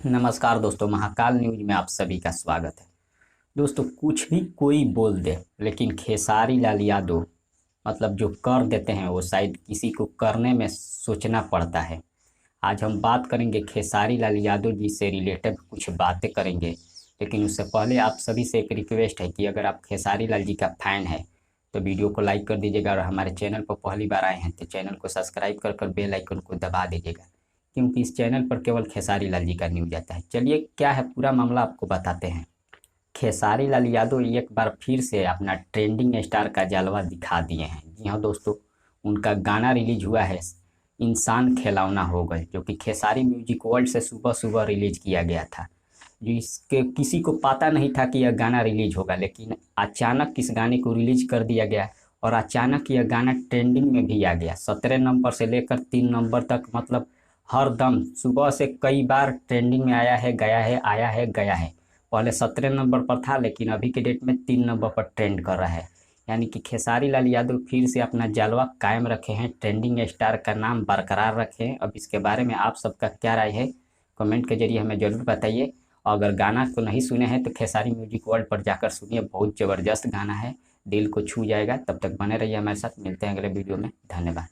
नमस्कार दोस्तों, महाकाल न्यूज में आप सभी का स्वागत है। दोस्तों, कुछ भी कोई बोल दे लेकिन खेसारी लाल यादव मतलब जो कर देते हैं वो शायद किसी को करने में सोचना पड़ता है। आज हम बात करेंगे खेसारी लाल यादव जी से रिलेटेड कुछ बातें करेंगे, लेकिन उससे पहले आप सभी से एक रिक्वेस्ट है कि अगर आप खेसारी लाल जी का फैन है तो वीडियो को लाइक कर दीजिएगा और हमारे चैनल पर पहली बार आए हैं तो चैनल को सब्सक्राइब कर बेल आइकन को दबा दीजिएगा, क्योंकि इस चैनल पर केवल खेसारी लाल जी का न्यूज आता है। चलिए, क्या है पूरा मामला आपको बताते हैं। खेसारी लाल यादव एक बार फिर से अपना ट्रेंडिंग स्टार का जलवा दिखा दिए हैं। जी हाँ दोस्तों, उनका गाना रिलीज हुआ है इंसान खिलौना हो गए, जो कि खेसारी म्यूजिक वर्ल्ड से सुबह सुबह रिलीज किया गया था। जो इसके किसी को पता नहीं था कि यह गाना रिलीज होगा, लेकिन अचानक इस गाने को रिलीज कर दिया गया और अचानक यह गाना ट्रेंडिंग में भी आ गया। 17 नंबर से लेकर 3 नंबर तक, मतलब हर दम सुबह से कई बार ट्रेंडिंग में आया है, गया है, आया है, गया है। पहले 17 नंबर पर था, लेकिन अभी के डेट में 3 नंबर पर ट्रेंड कर रहा है। यानी कि खेसारी लाल यादव फिर से अपना जलवा कायम रखे हैं, ट्रेंडिंग स्टार का नाम बरकरार रखे हैं। अब इसके बारे में आप सबका क्या राय है, कमेंट के जरिए हमें ज़रूर बताइए। और अगर गाना को नहीं सुने हैं तो खेसारी म्यूजिक वर्ल्ड पर जाकर सुनिए, बहुत ज़बरदस्त गाना है, दिल को छू जाएगा। तब तक बने रहिए हमारे साथ, मिलते हैं अगले वीडियो में। धन्यवाद।